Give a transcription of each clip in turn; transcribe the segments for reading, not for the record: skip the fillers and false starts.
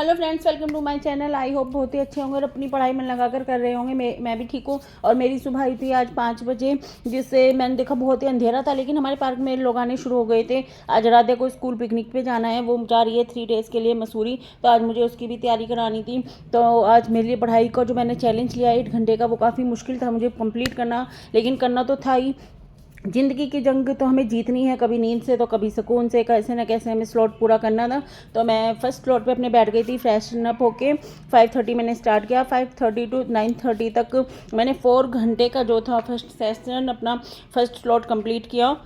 Hello friends, welcome to my channel. I hope बहुत ही अच्छे होंगे और अपनी पढ़ाई में लगाकर कर रहे होंगे। मैं भी ठीक हूँ। और मेरी सुबह हुई थी आज 5 बजे, जिससे मैंने देखा बहुत ही अंधेरा था, लेकिन हमारे पार्क में लोग आने शुरू हो गए थे। आज राधे को स्कूल पिकनिक पे जाना है, वो जा रही है 3 डेज़ के लिए मसूरी। तो आज मुझे उसकी भी तैयारी करानी थी। तो आज मेरे लिए पढ़ाई का जो मैंने चैलेंज लिया 8 घंटे का, वो काफ़ी मुश्किल था मुझे कंप्लीट करना, लेकिन करना तो था ही। ज़िंदगी की जंग तो हमें जीतनी है, कभी नींद से तो कभी सुकून से, कैसे ना कैसे हमें स्लॉट पूरा करना था। तो मैं फर्स्ट स्लॉट पे अपने बैठ गई थी फ्रेशन अप होके। 5:30 मैंने स्टार्ट किया, 5:30 टू 9:30 तक मैंने 4 घंटे का जो था फर्स्ट सेशन अपना फर्स्ट स्लॉट कंप्लीट किया।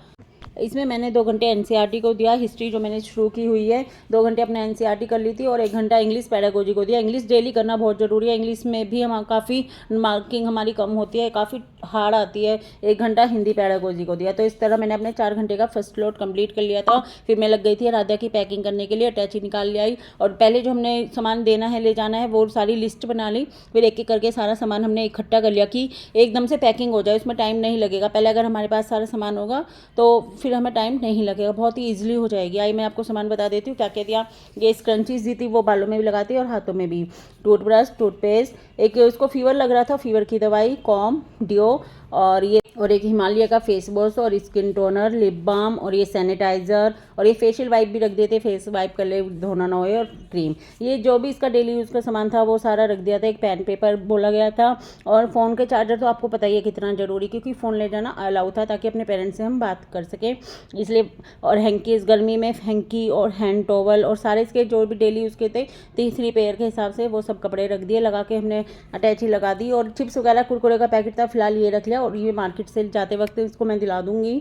इसमें मैंने 2 घंटे एनसीईआरटी को दिया, हिस्ट्री जो मैंने शुरू की हुई है 2 घंटे अपने एनसीईआरटी कर ली थी, और 1 घंटा इंग्लिश पैडागोजी को दिया। इंग्लिश डेली करना बहुत ज़रूरी है, इंग्लिश में भी हम काफ़ी मार्किंग हमारी कम होती है, काफ़ी हार्ड आती है। 1 घंटा हिंदी पैडागोजी को दिया। तो इस तरह मैंने अपने 4 घंटे का फर्स्ट स्लॉट कंप्लीट कर लिया था। फिर मैं लग गई थी राधा की पैकिंग करने के लिए, अटैची निकाल ले आई, और पहले जो हमने सामान देना है ले जाना है वो सारी लिस्ट बना ली। फिर एक एक करके सारा सामान हमने इकट्ठा कर लिया कि एकदम से पैकिंग हो जाए, उसमें टाइम नहीं लगेगा। पहले अगर हमारे पास सारा सामान होगा तो फिर हमें टाइम नहीं लगेगा, बहुत ही ईजिली हो जाएगी। आई मैं आपको सामान बता देती हूँ क्या क्या दिया। ये स्क्रंचीज दी थी, वो बालों में भी लगाती है और हाथों में भी। टूथब्रश, टूथपेस्ट, एक उसको फीवर लग रहा था, फीवर की दवाई, कॉम, डियो, और एक हिमालय का फेस वॉश, और स्किन टोनर, लिप बाम, और ये सैनिटाइज़र, और ये फेशियल वाइप भी रख देते, फेस वाइप कर ले धोना ना होए, और क्रीम। ये जो भी इसका डेली यूज़ का सामान था वो सारा रख दिया था। एक पेन पेपर बोला गया था, और फ़ोन के चार्जर तो आपको पता ही है कितना ज़रूरी, क्योंकि फ़ोन ले जाना अलाउ था ताकि अपने पेरेंट्स से हम बात कर सकें, इसलिए। और हैंकी, इस गर्मी में हैंकी और हैंड टॉवल और सारे इसके जो भी डेली यूज़ के थे 3 पेयर के हिसाब से वो सब कपड़े रख दिए, लगा के हमने अटैची लगा दी। और चिप्स वगैरह कुरकुरे का पैकेट था, फिलहाल ये रख लिया, और ये मार्केट से जाते वक्त इसको मैं दिला दूँगी।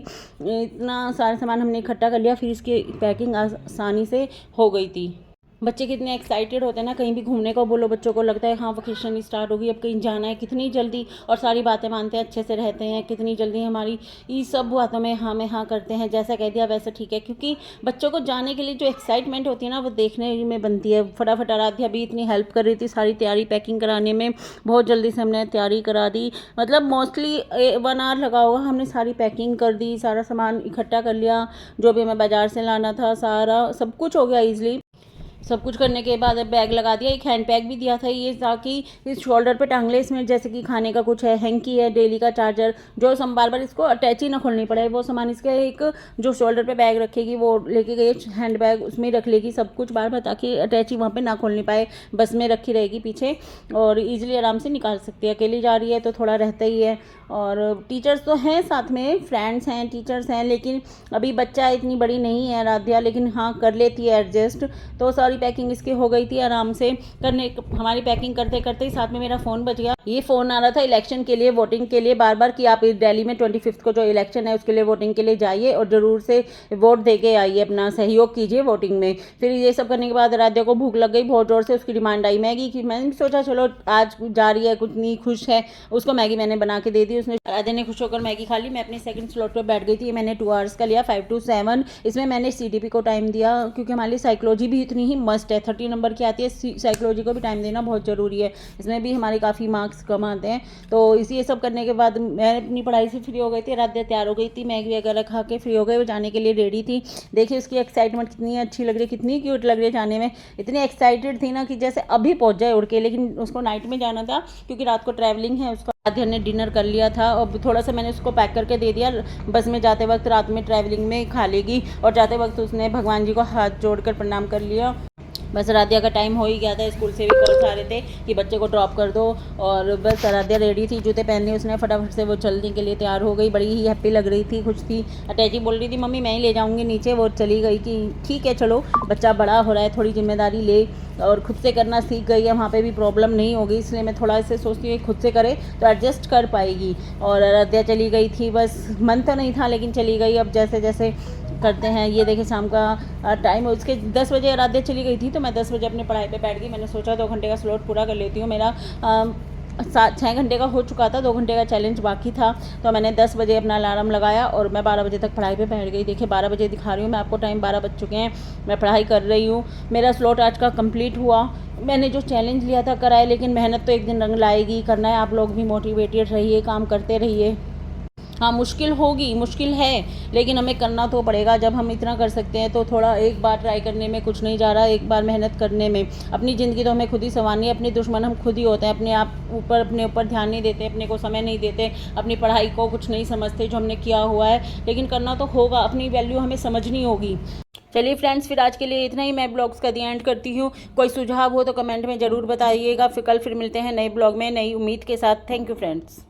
इतना सारा सामान हमने इकट्ठा कर लिया, फिर इसकी पैकिंग आसानी से हो गई थी। बच्चे कितने एक्साइटेड होते हैं ना, कहीं भी घूमने को बोलो बच्चों को लगता है हाँ वेकेशन स्टार्ट होगी, अब कहीं जाना है, कितनी जल्दी, और सारी बातें मानते हैं, अच्छे से रहते हैं, कितनी जल्दी हमारी ये सब बातों में हाँ करते हैं, जैसा कह दिया वैसा ठीक है। क्योंकि बच्चों को जाने के लिए जो एक्साइटमेंट होती है ना, वो देखने में बनती है। फटाफट आराध्या भी इतनी हेल्प कर रही थी सारी तैयारी पैकिंग कराने में, बहुत जल्दी से हमने तैयारी करा दी। मतलब मोस्टली 1 आवर लगा होगा, हमने सारी पैकिंग कर दी, सारा सामान इकट्ठा कर लिया, जो भी हमें बाज़ार से लाना था, सारा सब कुछ हो गया ईजिली। सब कुछ करने के बाद अब बैग लगा दिया। एक हैंड बैग भी दिया था ये, ताकि इस शोल्डर पे टांग ले, इसमें जैसे कि खाने का कुछ है, हैंकी है, डेली का चार्जर, जो हम बार बार इसको अटैच ही ना खोलनी पड़े, वो सामान इसके एक जो शोल्डर पे बैग रखेगी वो लेके गई हैंड बैग, उसमें रख लेगी सब कुछ बार बार, ताकि अटैची वहाँ पे ना खोलनी पाए, बस में रखी रहेगी पीछे, और ईजिली आराम से निकाल सकती है। अकेली जा रही है तो थोड़ा रहता ही है। और टीचर्स तो हैं साथ में, फ्रेंड्स हैं, टीचर्स हैं, लेकिन अभी बच्चा इतनी बड़ी नहीं है राध्या, लेकिन हाँ कर लेती है एडजस्ट। तो सारी पैकिंग इसकी हो गई थी आराम से करने। हमारी पैकिंग करते करते ही साथ में मेरा फ़ोन बज गया। ये फ़ोन आ रहा था इलेक्शन के लिए, वोटिंग के लिए, बार बार कि आप दिल्ली में 25 को जो इलेक्शन है उसके लिए वोटिंग के लिए जाइए और ज़रूर से वोट दे के आइए, अपना सहयोग कीजिए वोटिंग में। फिर ये सब करने के बाद राध्या को भूख लग गई बहुत ज़ोर से, उसकी डिमांड आई मैगी की। मैंने सोचा चलो आज जा रही है, कुछ नहीं, खुश है, उसको मैगी मैंने बना के दे दी। उसने, राधे ने खुश होकर मैगी खा ली। मैं अपने सेकंड स्लॉट पर बैठ गई थी। मैंने 2 आवर्स का लिया, 5 to 7। इसमें मैंने CDP को टाइम दिया, क्योंकि हमारे लिए साइकोलॉजी भी इतनी ही मस्ट है, 30 नंबर की आती है, साइकोलॉजी को भी टाइम देना बहुत ज़रूरी है, इसमें भी हमारे काफ़ी मार्क्स कम आते हैं। तो इसी ये सब करने के बाद मैं अपनी पढ़ाई से फ्री हो गई थी। राध्या तैयार हो गई थी, मैगी वगैरह खा के फ्री हो गई, वो जाने के लिए रेडी थी। देखिए उसकी एक्साइटमेंट कितनी अच्छी लग रही है, कितनी क्यूट लग रही है जाने में। इतनी एक्साइटेड थी ना कि जैसे अभी पहुंच जाए उड़ के, लेकिन उसको नाइट में जाना था क्योंकि रात को ट्रैवलिंग है उसका। राध्या ने डिनर कर लिया था, और थोड़ा सा मैंने उसको पैक करके दे दिया, बस में जाते वक्त रात में ट्रैवलिंग में खा लेगी। और जाते वक्त उसने भगवान जी को हाथ जोड़कर प्रणाम कर लिया। बस राध्या का टाइम हो ही गया था, स्कूल से भी कॉल्स आ रहे थे कि बच्चे को ड्रॉप कर दो, और बस राध्या रेडी थी, जूते पहन लिए उसने, फटाफट से वो चलने के लिए तैयार हो गई। बड़ी ही हैप्पी लग रही थी, खुश थी। अटैची बोल रही थी मम्मी मैं ही ले जाऊंगी नीचे, वो चली गई कि ठीक है चलो, बच्चा बड़ा हो रहा है, थोड़ी जिम्मेदारी ले, और खुद से करना सीख गई है, वहाँ पे भी प्रॉब्लम नहीं होगी, इसलिए मैं थोड़ा ऐसे सोचती हूँ खुद से करे तो एडजस्ट कर पाएगी। और राध्या चली गई थी, बस मन तो नहीं था लेकिन चली गई। अब जैसे जैसे करते हैं, ये देखिए शाम का टाइम, उसके 10 बजे राध्या चली गई थी, तो मैं 10 बजे अपने पढ़ाई पे बैठ गई। मैंने सोचा 2 घंटे का स्लॉट पूरा कर लेती हूँ। मेरा 6 घंटे का हो चुका था, 2 घंटे का चैलेंज बाकी था। तो मैंने 10 बजे अपना अलार्म लगाया और मैं 12 बजे तक पढ़ाई पे बैठ गई। देखिए 12 बजे दिखा रही हूँ मैं आपको टाइम, 12 बज चुके हैं, मैं पढ़ाई कर रही हूँ। मेरा स्लॉट आज का कंप्लीट हुआ। मैंने जो चैलेंज लिया था कराए, लेकिन मेहनत तो एक दिन रंग लाएगी। करना है, आप लोग भी मोटिवेटेड रहिए, काम करते रहिए। हाँ मुश्किल होगी, मुश्किल है, लेकिन हमें करना तो पड़ेगा। जब हम इतना कर सकते हैं तो थोड़ा एक बार ट्राई करने में कुछ नहीं जा रहा, एक बार मेहनत करने में। अपनी ज़िंदगी तो हमें खुद ही संवारनी है, अपने दुश्मन हम खुद ही होते हैं। अपने ऊपर ध्यान नहीं देते, अपने को समय नहीं देते, अपनी पढ़ाई को कुछ नहीं समझते जो हमने किया हुआ है, लेकिन करना तो होगा, अपनी वैल्यू हमें समझनी होगी। चलिए फ्रेंड्स, फिर आज के लिए इतना ही। मैं ब्लॉग्स का दी एंड करती हूँ। कोई सुझाव हो तो कमेंट में ज़रूर बताइएगा। फिर कल फिर मिलते हैं नए ब्लॉग में नई उम्मीद के साथ। Thank you friends.